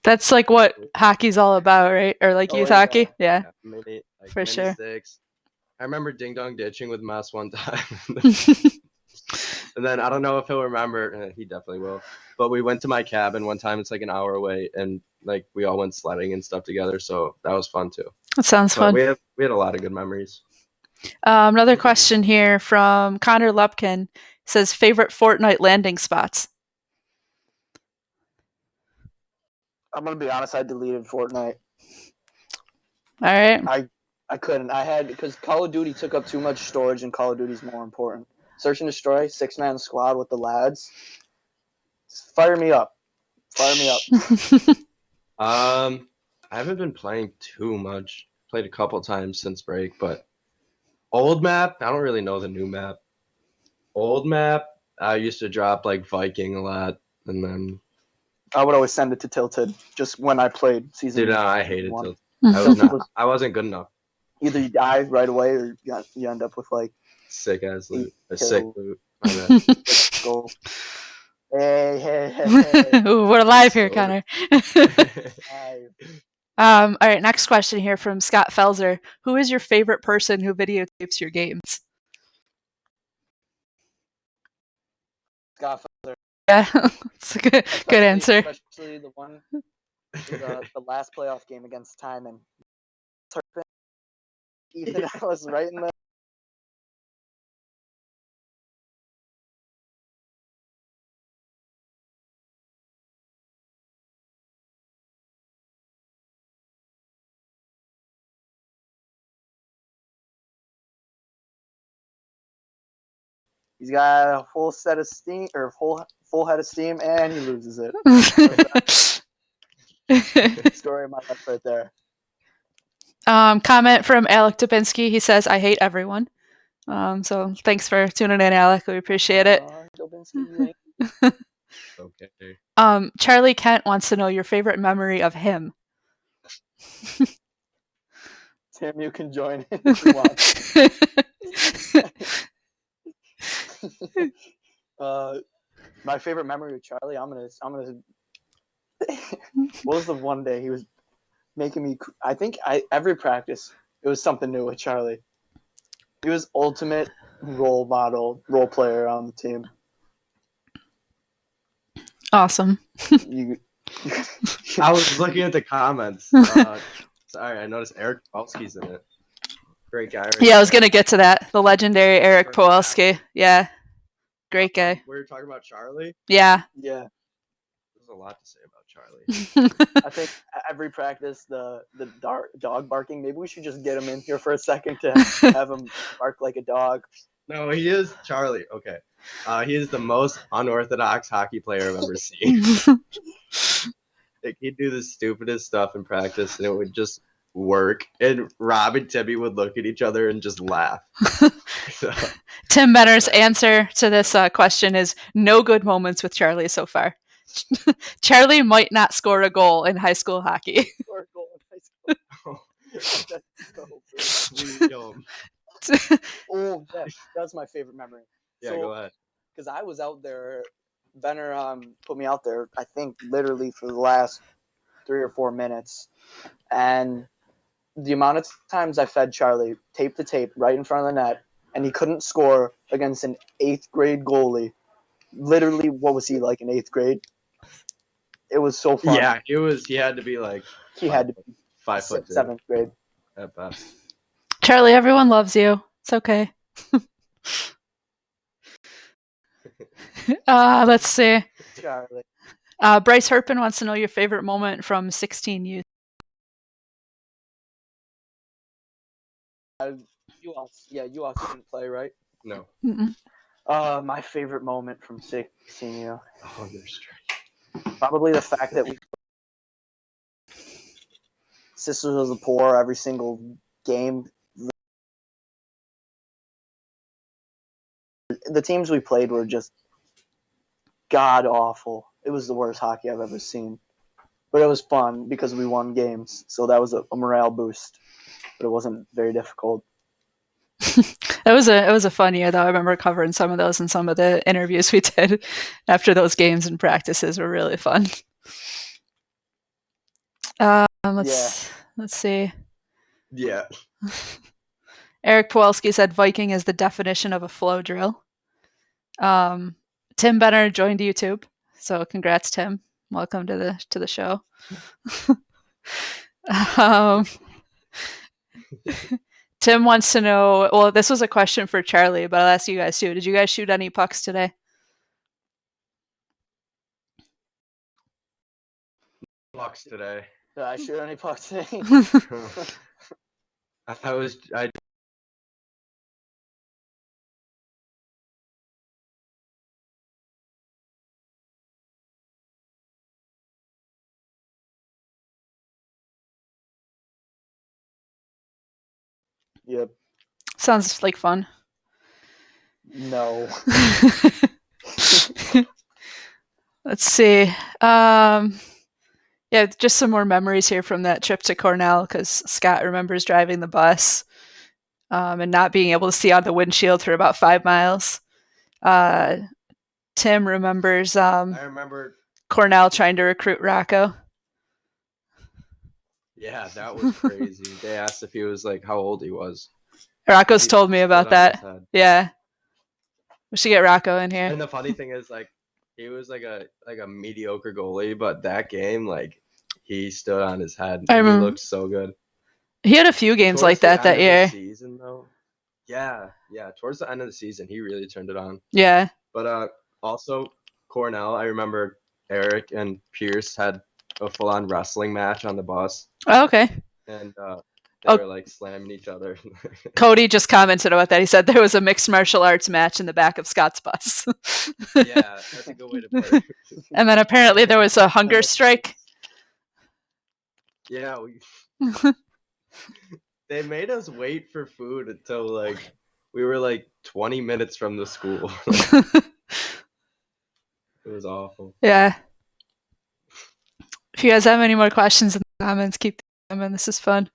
that's like what hockey's all about, right? Or like youth hockey, yeah, for sure. Sticks. I remember ding dong ditching with Mess one time, and then I don't know if he'll remember. He definitely will. But we went to my cabin one time. It's like an hour away, and like we all went sledding and stuff together. So that was fun too. That sounds fun. We had a lot of good memories. Another question here from Connor Lupkin says favorite Fortnite landing spots. I'm gonna be honest. I deleted Fortnite. All right. I couldn't. I had because Call of Duty took up too much storage, and Call of Duty's more important. Search and Destroy, 6-man squad with the lads. Fire me up. Fire me up. I haven't been playing too much. Played a couple times since break, but old map, I don't really know the new map. Old map, I used to drop like Viking a lot, and then I would always send it to Tilted just when I played season. dude, I hated one. Tilt. I wasn't good enough. Either you die right away or you end up with like Sick ass loot. kills. Sick loot. My bad. Go. Hey. Ooh, we're live here, Connor. Live. All right, next question here from Scott Felser. Who is your favorite person who videotapes your games? Scott Felser. Yeah, it's a good answer. Especially the one, the last playoff game against Timon. Ethan Ellis right in the. He's got a full set of steam or full head of steam, and he loses it. Story of my life right there. Comment from Alec Dubinsky. He says, "I hate everyone." So thanks for tuning in, Alec. We appreciate it. Okay. Charlie Kent wants to know your favorite memory of him. Tim, you can join in if you want. My favorite memory of Charlie, I'm gonna. What was the one day he was making me? I think every practice it was something new with Charlie. He was ultimate role player on the team. Awesome. I was looking at the comments. Sorry, I noticed Eric Powalski's in it. Great guy. Right Yeah, I was gonna get to that. The legendary Eric Powalski. Yeah, great guy. We were talking about Charlie. Yeah. Yeah. There's a lot to say about Charlie. I think every practice, the dog barking. Maybe we should just get him in here for a second to have him bark like a dog. No, he is Charlie. Okay. He is the most unorthodox hockey player I've ever seen. Like, he'd do the stupidest stuff in practice, and it would just work. And Rob and Timmy would look at each other and just laugh. So, Tim Benner's answer to this question is no good moments with Charlie so far. Charlie might not score a goal in high school hockey. Oh, that's my favorite memory. Yeah, go ahead. Because I was out there, Benner put me out there, I think literally for the last 3 or 4 minutes. And the amount of times I fed Charlie tape to tape right in front of the net, and he couldn't score against an 8th grade goalie. Literally, what was he like in 8th grade? It was so fun. Yeah, he had to be like. He had to be 5 foot 7th grade. At best. Charlie, everyone loves you. It's okay. Let's see. Charlie. Bryce Herpin wants to know your favorite moment from 16 youth. Yuhas didn't play, right? No. Mm-mm. My favorite moment from 16 youth. Oh, you're straight. Probably the fact that we Sisters of the Poor every single game. The teams we played were just god awful. It was the worst hockey I've ever seen. But it was fun because we won games, so that was a morale boost. But it wasn't very difficult. It was a fun year though. I remember covering some of those and some of the interviews we did after those games and practices were really fun. Let's see. Yeah. Eric Powalski said Viking is the definition of a flow drill. Tim Benner joined YouTube, so congrats, Tim. Welcome to the show. Tim wants to know. Well, this was a question for Charlie, but I'll ask you guys too. Did you guys shoot any pucks today? Pucks today. Did I shoot any pucks today? I Yep. Sounds like fun. No. Let's see. Yeah, just some more memories here from that trip to Cornell, because Scott remembers driving the bus and not being able to see out the windshield for about 5 miles. Tim remembers I remember. Cornell trying to recruit Rocco. Yeah, that was crazy. They asked if he was like how old he was. Rocco's He told me stood about on that. his head. Yeah. We should get Rocco in here. And the funny thing is, like, he was like a mediocre goalie, but that game, like, he stood on his head. I He remember. looked so good. He had a few games Towards like the that end of the year. season, though. Yeah. Towards the end of the season, he really turned it on. Yeah. But also Cornell, I remember Eric and Pierce had a full-on wrestling match on the bus, Oh, okay. and they Oh. were like slamming each other. Cody just commented about that. He said there was a mixed martial arts match in the back of Scott's bus. Yeah, that's a good way to put it. And then apparently there was a hunger strike. Yeah, they made us wait for food until like we were like 20 minutes from the school. It was awful. Yeah. If you guys have any more questions in the comments, keep them in. This is fun.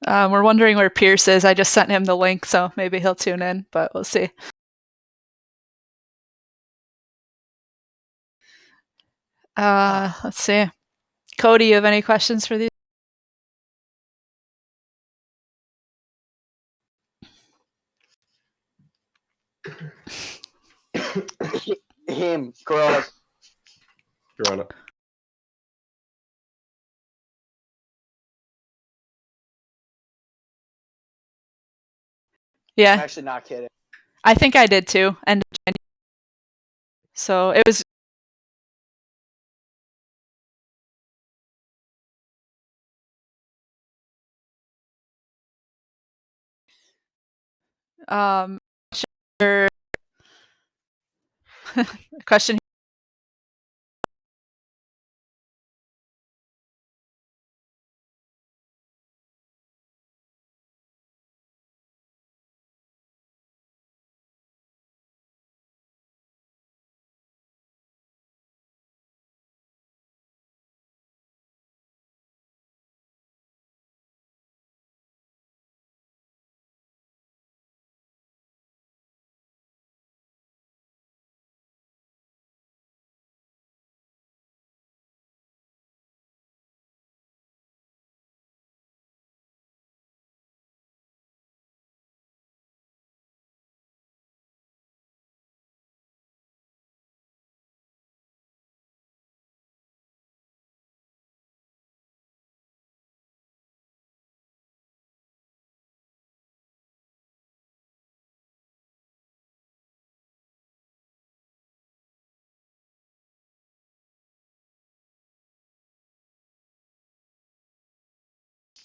We're wondering where Pierce is. I just sent him the link, so maybe he'll tune in, but we'll see. Let's see. Cody, you have any questions for these? Him, Corona. Corona. Yeah. I'm actually not kidding. I think I did too. And so it was. Sure. Question.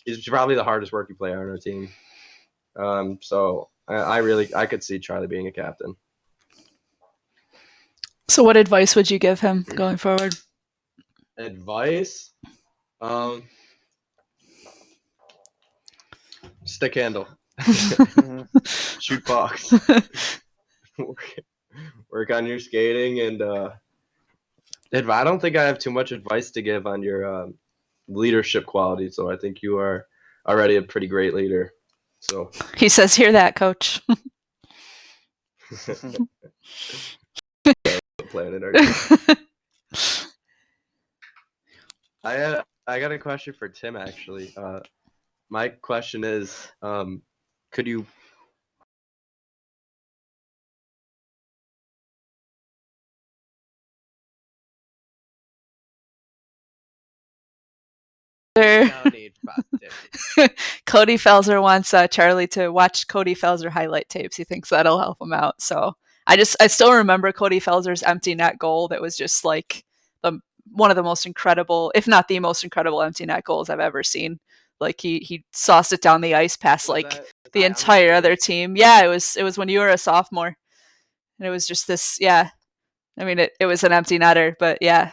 He's probably the hardest working player on our team. So I could see Charlie being a captain. So what advice would you give him going forward? Advice? Stick handle. Shoot pucks. Work on your skating, and I don't think I have too much advice to give on your leadership quality. So I think you are already a pretty great leader. So he says, "Hear that, coach." I got a question for Tim actually. My question is, could you? Cody Felser wants Charlie to watch Cody Felser highlight tapes. He thinks that'll help him out. So I still remember Cody Felser's empty net goal. That was just like one of the most incredible, if not the most incredible, empty net goals I've ever seen. Like he sauced it down the ice past the entire other team. Yeah, it was when you were a sophomore, and it was just this. Yeah, I mean it was an empty netter, but yeah.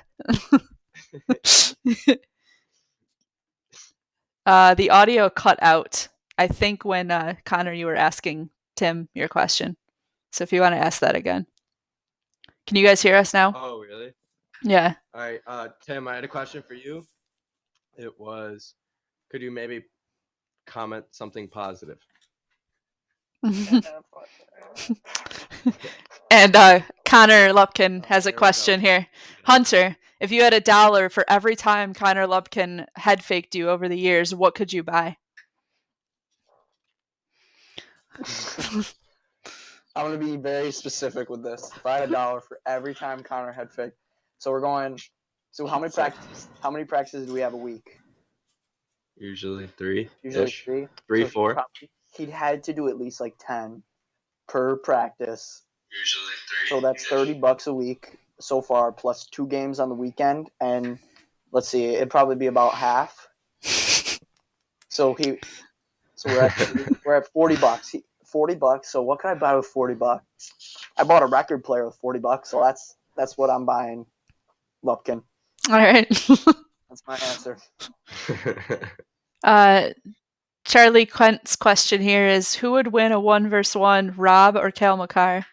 The audio cut out, I think, when Connor, you were asking Tim your question. So if you want to ask that again. Can you guys hear us now? Oh, really? Yeah. All right, Tim, I had a question for you. It was, could you maybe comment something positive? And Connor Lupkin has a There we question go. here. Hunter, if you had $1 for every time Connor Lupkin head faked you over the years, what could you buy? I'm gonna be very specific with this. If I had $1 for every time Connor head fake, so we're going. So how many practices do we have a week? Usually 3. Usually 3. 3, so 4. He'd had to do at least like 10 per practice. Usually 3. So that's $30 a week so far, plus 2 games on the weekend, and let's see, it'd probably be about half. So we're at $40. $40. So what can I buy with $40? I bought a record player with $40. So that's what I'm buying, Lupkin. All right. That's my answer. Charlie Quent's question here is, who would win a 1v1, Rob or Cale Makar?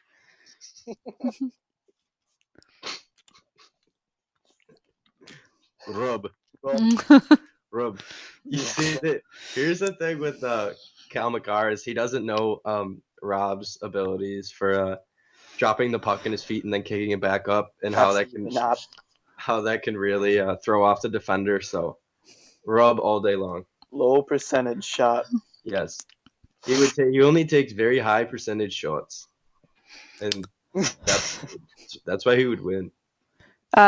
Rub. You see that? Here's the thing with Cal Makar is he doesn't know Rob's abilities for dropping the puck in his feet and then kicking it back up, and how that can really throw off the defender. So Rub all day long. Low percentage shot. Yes, he only takes very high percentage shots, and that's why he would win.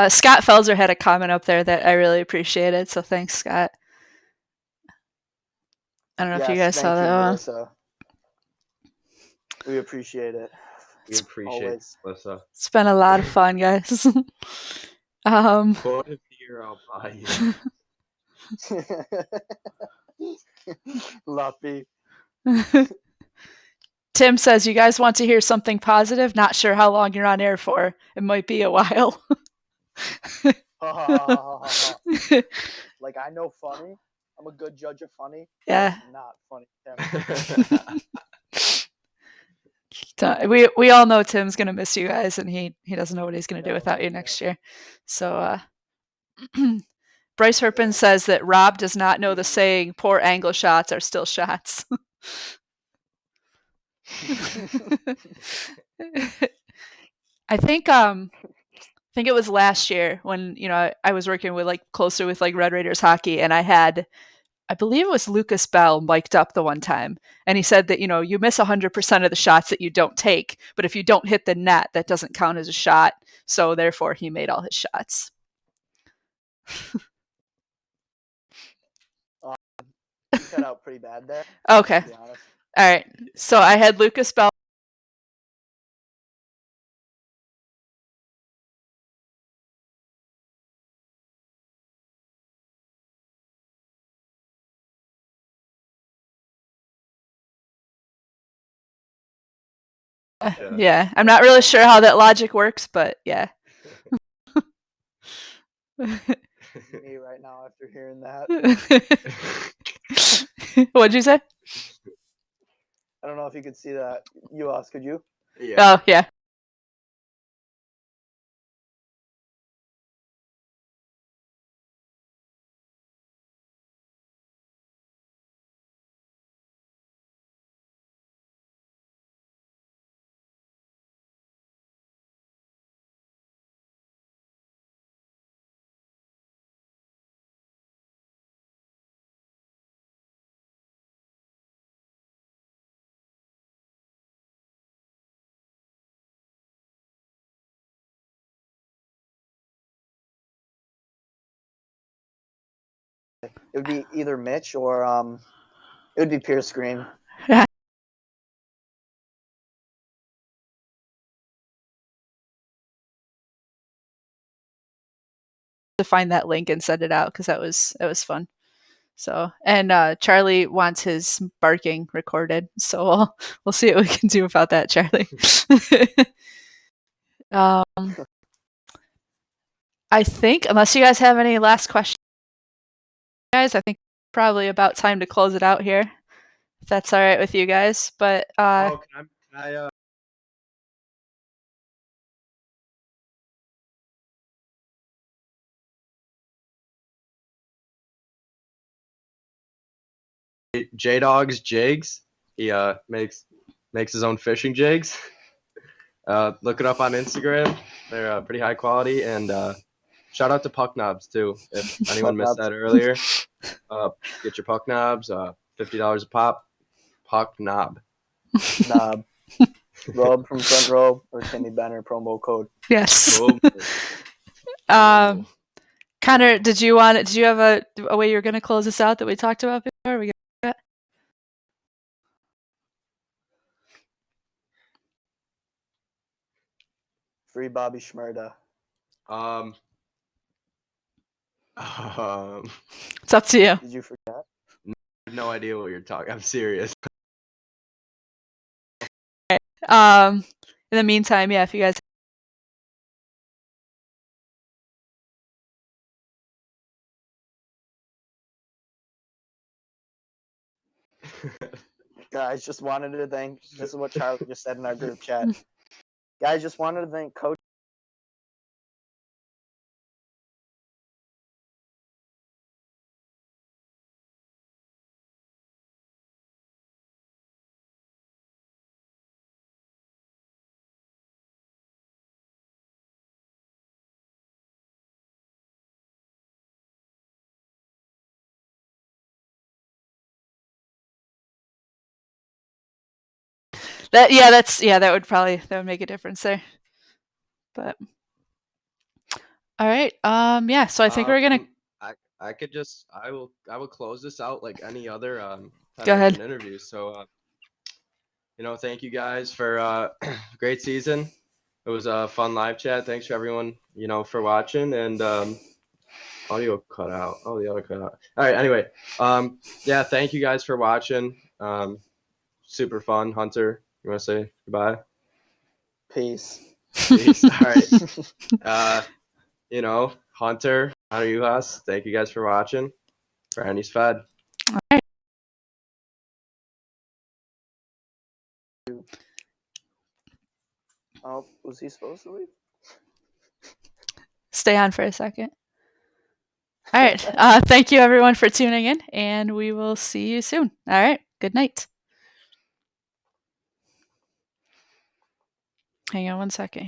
Scott Felser had a comment up there that I really appreciated, so thanks, Scott. I don't know if you guys saw that one. We appreciate it. We appreciate it, Melissa. It's been a lot of fun, guys. Quote of the year, I'll buy you. Luppy. Tim says, you guys want to hear something positive? Not sure how long you're on air for. It might be a while. Like, I know funny. I'm a good judge of funny. Yeah. Not funny. We all know Tim's going to miss you guys, and he doesn't know what he's going to do without you next year. So Bryce Herpin says that Rob does not know the saying, poor angle shots are still shots. I think it was last year when I was working with closer with Red Raiders hockey, and I believe it was Lucas Bell mic'd up the one time, and he said that you miss 100% of the shots that you don't take, but if you don't hit the net, that doesn't count as a shot. So therefore, he made all his shots. You cut out pretty bad there. Okay. All right. So I had Lucas Bell. Yeah, I'm not really sure how that logic works, but yeah. Me right now after hearing that. What'd you say? I don't know if you could see that. Yuhas, could you? Yeah. Oh, yeah. It would be either Mitch or it would be Pierce Green. To find that link and send it out because that was fun. So, and Charlie wants his barking recorded, so we'll see what we can do about that, Charlie. I think, unless you guys have any last questions, guys, I think probably about time to close it out here, if that's all right with you guys. But Oh, can I J Dog's jigs? He makes his own fishing jigs. Look it up on Instagram. They're pretty high quality, and shout out to Puck Knobs too. If anyone missed that earlier, get your Puck Knobs. $50 a pop. Puck Knob. Knob. Rob from Front Row or Timmy Benner promo code. yes. Boom. Connor, did you have a way you were going to close this out that we talked about before? We got that? Free Bobby Schmerda. It's up to you. Did you forget? I have no idea what you're talking. I'm serious. In the meantime, yeah, if you guys Guys, just wanted to thank. This is what Charlie just said in our group chat. Guys, just wanted to thank Coach. that would make a difference there. But all right, yeah. So I think we're gonna. I will close this out like any other Go ahead. interview. So thank you guys for great season. It was a fun live chat. Thanks for everyone for watching, and audio cut out. Oh, the other cut out. All right. Anyway, yeah. Thank you guys for watching. Super fun. Hunter, you want to say goodbye? Peace. Peace. All right. Hunter, Yuhas, thank you guys for watching. Brandy's fed. All right. Oh, was he supposed to leave? Stay on for a second. All right. Thank you everyone for tuning in, and we will see you soon. All right. Good night. Hang on one second.